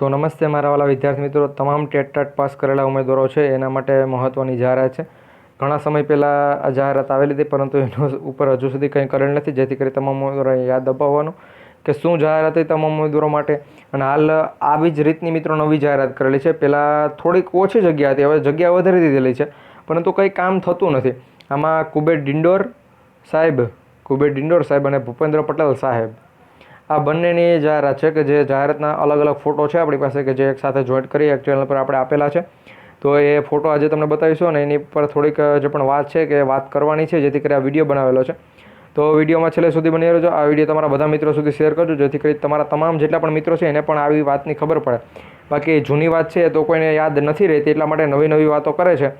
તો નમસ્તે મારા વાલા વિદ્યાર્થી મિત્રો, તમામ ટેટ પાસ કરેલા ઉમેદવારો છે એના માટે મહત્ત્વની જાહેરાત છે. ઘણા સમય પહેલાં આ જાહેરાત આવેલી હતી, પરંતુ એના ઉપર હજુ સુધી કંઈ કરેલ નથી, જેથી કરી તમામ ઉમેદવારોને યાદ અપાવવાનું કે શું જાહેરાત હતી તમામ ઉમેદવારો માટે. અને હાલ આવી જ રીતની મિત્રો નવી જાહેરાત કરેલી છે. પહેલાં થોડીક ઓછી જગ્યા હતી, હવે જગ્યા વધારી દીધેલી છે, પરંતુ કંઈ કામ થતું નથી. આમાં કુબેર ડિંડોર સાહેબ અને ભૂપેન્દ્ર પટેલ સાહેબ, આ બંનેની જાહેરાત છે કે જે જાહેરાતના અલગ અલગ ફોટો છે આપણી પાસે, કે જે એક સાથે જોઈન્ટ કરી એક ચેનલ પર આપણે આપેલા છે. તો એ ફોટો આજે તમને બતાવીશું અને એની પર થોડીક જે પણ વાત છે કે વાત કરવાની છે, જેથી કરી આ વિડીયો બનાવેલો છે. તો વિડીયોમાં છેલ્લે સુધી બની રહેજો. આ વિડીયો તમારા બધા મિત્રો સુધી શેર કરજો, જેથી કરી તમારા તમામ જેટલા પણ મિત્રો છે એને પણ આવી વાતની ખબર પડે. બાકી જૂની વાત છે તો કોઈને યાદ નથી રહેતી, એટલા માટે નવી વાતો કરે છે.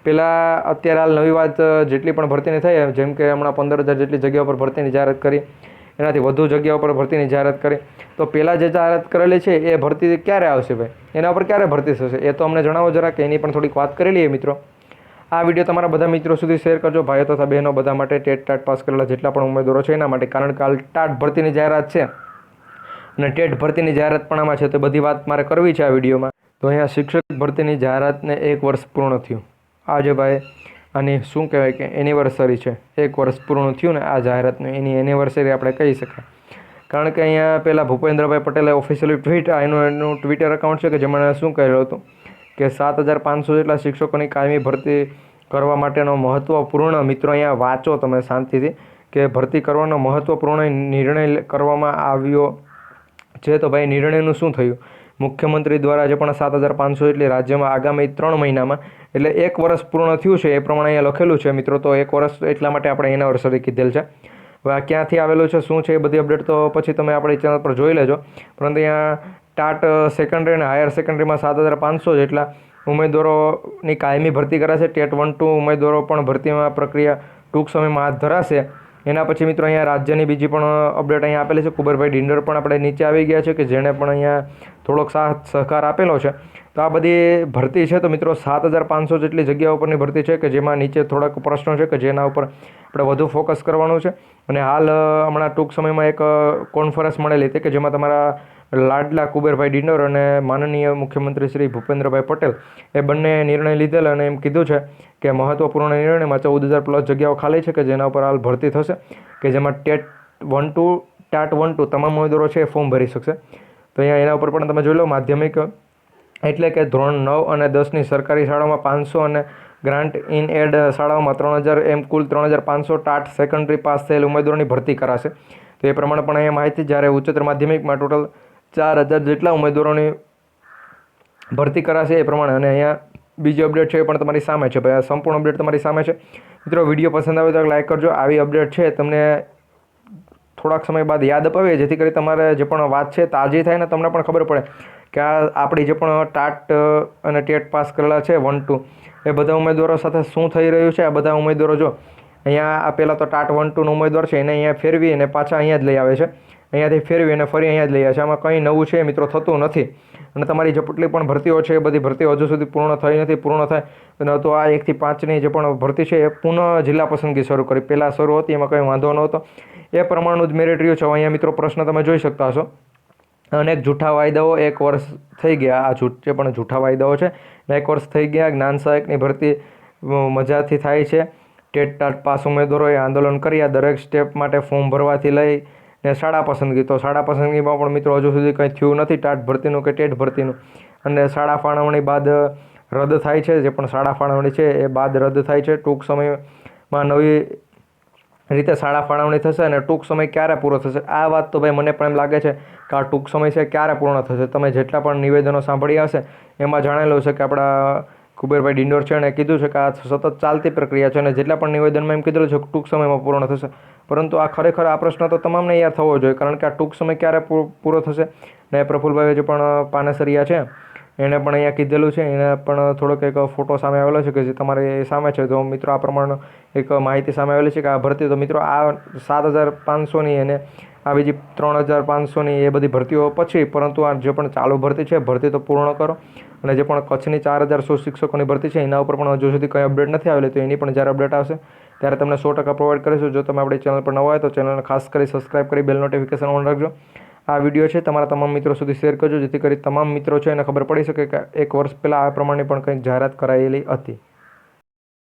પહેલાં અત્યારે હાલ નવી વાત જેટલી પણ ભરતીની થઈ, જેમ કે હમણાં 15,000 જેટલી જગ્યાઓ પર ભરતીની જાહેરાત કરી, એનાથી વધુ જગ્યાઓ પર ભરતીની જાહેરાત કરી. તો પહેલાં જે જાહેરાત કરેલી છે એ ભરતી ક્યારે આવશે ભાઈ, એના ઉપર ક્યારે ભરતી થશે એ તો અમને જણાવો જરા, કે એની પણ થોડીક વાત કરી લઈએ મિત્રો. આ વિડીયો તમારા બધા મિત્રો સુધી શેર કરજો, ભાઈઓ તથા બહેનો બધા માટે, ટેટ પાસ કરેલા જેટલા પણ ઉમેદવારો છે એના માટે. કારણ કે હાલ ટાટ ભરતીની જાહેરાત છે અને ટેટ ભરતીની જાહેરાત પણ આમાં છે, તો બધી વાત મારે કરવી છે આ વિડીયોમાં. તો અહીંયા શિક્ષક ભરતીની જાહેરાતને 1 વર્ષ પૂર્ણ થયું. આજે ભાઈ આની શું કહેવાય કે એનિવર્સરી છે, 1 વર્ષ પૂર્ણ થયું ને આ જાહેરાતનું, એની એનિવર્સરી આપણે કહી શકાય. કારણ કે અહીંયા પહેલાં ભૂપેન્દ્રભાઈ પટેલે ઓફિશિયલી એનું ટ્વિટર એકાઉન્ટ છે કે જેમાં શું કહેલું હતું કે 7,500 જેટલા શિક્ષકોની કાયમી ભરતી કરવા માટેનો મહત્ત્વપૂર્ણ, મિત્રો અહીંયા વાંચો તમે શાંતિથી, કે ભરતી કરવાનો મહત્ત્વપૂર્ણ નિર્ણય કરવામાં આવ્યો છે. તો ભાઈ નિર્ણયનું શું થયું? મુખ્યમંત્રી દ્વારા જે પણ 7,500 જેટલી રાજ્યમાં આગામી 3 મહિનામાં, એટલે 1 વર્ષ પૂર્ણ થયું છે એ પ્રમાણે અહીંયા લખેલું છે મિત્રો. તો 1 વર્ષ એટલા માટે આપણે એનિવર્સરી કીધેલ છે. હવે આ ક્યાંથી આવેલું છે, શું છે, એ બધી અપડેટ તો પછી તમે આપણી ચેનલ પર જોઈ લેજો. પરંતુ અહીંયા ટાટ સેકન્ડરી અને હાયર સેકન્ડરીમાં 7,500 જેટલા ઉમેદવારોની કાયમી ભરતી કરાશે. ટેટ 1-2 ઉમેદવારો પણ ભરતીમાં પ્રક્રિયા ટૂંક સમયમાં હાથ ધરાશે. એના પછી મિત્રો અહીંયા રાજ્યની બીજી પણ અપડેટ અહીંયા આપેલી છે. કુબેરભાઈ ડિંડોર પણ આપણે નીચે આવી ગયા છે, કે જેણે પણ અહીંયા થોડોક સાથ સહકાર આપેલો છે. તો આ બધી ભરતી છે. તો મિત્રો 7,500 જેટલી જગ્યાઓ પરની ભરતી છે, કે જેમાં નીચે થોડાક પ્રશ્નો છે કે જેના ઉપર આપણે વધુ ફોકસ કરવાનું છે. અને હાલ હમણાં ટૂંક સમયમાં એક કોન્ફરન્સ મળેલી હતી, કે જેમાં તમારા લાડલા કુબેરભાઈ ડિંડોર અને માનનીય મુખ્યમંત્રી શ્રી ભૂપેન્દ્રભાઈ પટેલ એ બંને નિર્ણય લીધેલ અને એમ કીધું છે કે મહત્ત્વપૂર્ણ નિર્ણયમાં 14,000+ જગ્યાઓ ખાલી છે, કે જેના ઉપર હાલ ભરતી થશે, કે જેમાં ટેટ 1-2 તમામ ઉમેદવારો છે એ ફોર્મ ભરી શકશે. તો અહીંયા એના ઉપર પણ તમે જોઈ લો. માધ્યમિક એટલે કે ધોરણ 9 અને 10ની સરકારી શાળાઓમાં 500 અને ગ્રાન્ટ ઇન એડ શાળાઓમાં 3,000, એમ કુલ 3,500 ટાટ સેકન્ડરી પાસ થયેલ ઉમેદવારોની ભરતી કરાશે. તો એ પ્રમાણે પણ અહીંયા માહિતી. જ્યારે ઉચ્ચતર માધ્યમિકમાં ટોટલ 4,000 જેટલા ઉમેદવારોની ભરતી કરાશે એ પ્રમાણે. અને અહીંયા બીજી અપડેટ છે એ પણ તમારી સામે છે ભાઈ, આ સંપૂર્ણ અપડેટ તમારી સામે છે મિત્રો. વિડીયો પસંદ આવે તો લાઈક કરજો. આવી અપડેટ છે તમને થોડાક સમય બાદ યાદ અપાવીએ, જેથી કરી તમારે જે પણ વાત છે તાજી થાય ને તમને પણ ખબર પડે કે આ આપણી જે પણ ટાટ અને ટેટ પાસ કરેલા છે 1-2 એ બધા ઉમેદવારો સાથે શું થઈ રહ્યું છે. આ બધા ઉમેદવારો જો અહીંયા આ પહેલાં તો ટાટ 1-2નો ઉમેદવાર છે એને અહીંયા ફેરવી અને પાછા અહીંયા જ લઈ આવે છે, અહીંયાથી ફેરવી અને ફરી અહીંયા જ લઈ આવે છે. આમાં કંઈ નવું છે મિત્રો થતું નથી. અને તમારી જેટલી પણ ભરતીઓ છે એ બધી ભરતીઓ હજુ સુધી પૂર્ણ થઈ નથી. પૂર્ણ થાય તો આ 1 થી 5ની જે પણ ભરતી છે એ પુનઃ જિલ્લા પસંદગી શરૂ કરી. પહેલાં શરૂ હતી એમાં કંઈ વાંધો નહોતો, એ પ્રમાણનું જ મેરિટ રહ્યું છે. અહીંયા મિત્રો પ્રશ્ન તમે જોઈ શકતા હશો. અનેક જૂઠા વાયદાઓ 1 વર્ષ થઈ ગયા. આ જે પણ જૂઠા વાયદાઓ છે 1 વર્ષ થઈ ગયા. જ્ઞાન સહાયકની ભરતી મજાથી થાય છે. ટેટ ટાટ પાસ ઉમેદવારોએ આંદોલન કર્યા. દરેક સ્ટેપ માટે ફોર્મ ભરવાથી લઈ ને શાળા પસંદગી. તો શાળા પસંદગીમાં પણ મિત્રો હજુ સુધી કંઈ થયું નથી ટાટ ભરતીનું કે ટેટ ભરતીનું. અને શાળા ફાળવણી બાદ રદ થાય છે. જે પણ શાળા ફાળવણી છે એ બાદ રદ થાય છે. ટૂંક સમયમાં નવી રીતે શાળા ફાળવણી થશે. અને ટૂંક સમય ક્યારે પૂરો થશે આ વાત તો ભાઈ મને પણ એમ લાગે છે કે આ ટૂંક સમય છે ક્યારે પૂર્ણ થશે. તમે જેટલા પણ નિવેદનો સાંભળ્યા હશે એમાં જાણેલું છે કે આપણા કુબેરભાઈ ડિંડોર છે એણે કીધું છે કે આ સતત ચાલતી પ્રક્રિયા છે. અને જેટલા પણ નિવેદનમાં એમ કીધેલું છે કે ટૂંક સમયમાં પૂર્ણ થશે. પરંતુ આ ખરેખર આ પ્રશ્ન તો તમામને યાદ થવો જોઈએ, કારણ કે આ ટૂંક સમય ક્યારે પૂરો થશે. ને પ્રફુલભાઈ જે પણ પાનેસરિયા છે એણે પણ અહીંયા કીધેલું છે. એને પણ થોડોક એક ફોટો સામે આવેલો છે કે જે તમારી સામે છે. તો મિત્રો આ પ્રમાણે એક માહિતી સામે આવેલી છે કે આ ભરતી, તો મિત્રો આ 7,500ની અને આ બીજી 3,500ની એ બધી ભરતીઓ પછી, પરંતુ આ જે પણ ચાલુ ભરતી છે ભરતી તો પૂર્ણ કરો. અને જે પણ કચ્છની 4,100 શિક્ષકોની ભરતી છે એના ઉપર પણ હજુ સુધી કંઈ અપડેટ નથી આવેલી. તો એની પણ જ્યારે અપડેટ આવશે ત્યારે તમને 100% પ્રોવાઈડ કરીશું. જો તમે આપણી ચેનલ પર નવા હોય તો ચેનલને ખાસ કરી સબસ્ક્રાઈબ કરી બેલ નોટિફિકેશન ઓન રાખજો. આ વિડીયો છે તમારા તમામ મિત્રો સુધી શેર કરજો, જેથી કરી તમામ મિત્રો છે એને ખબર પડી શકે કે 1 વર્ષ પહેલાં આ પ્રમાણે પણ કંઈક જાહેરાત કરાયેલી હતી.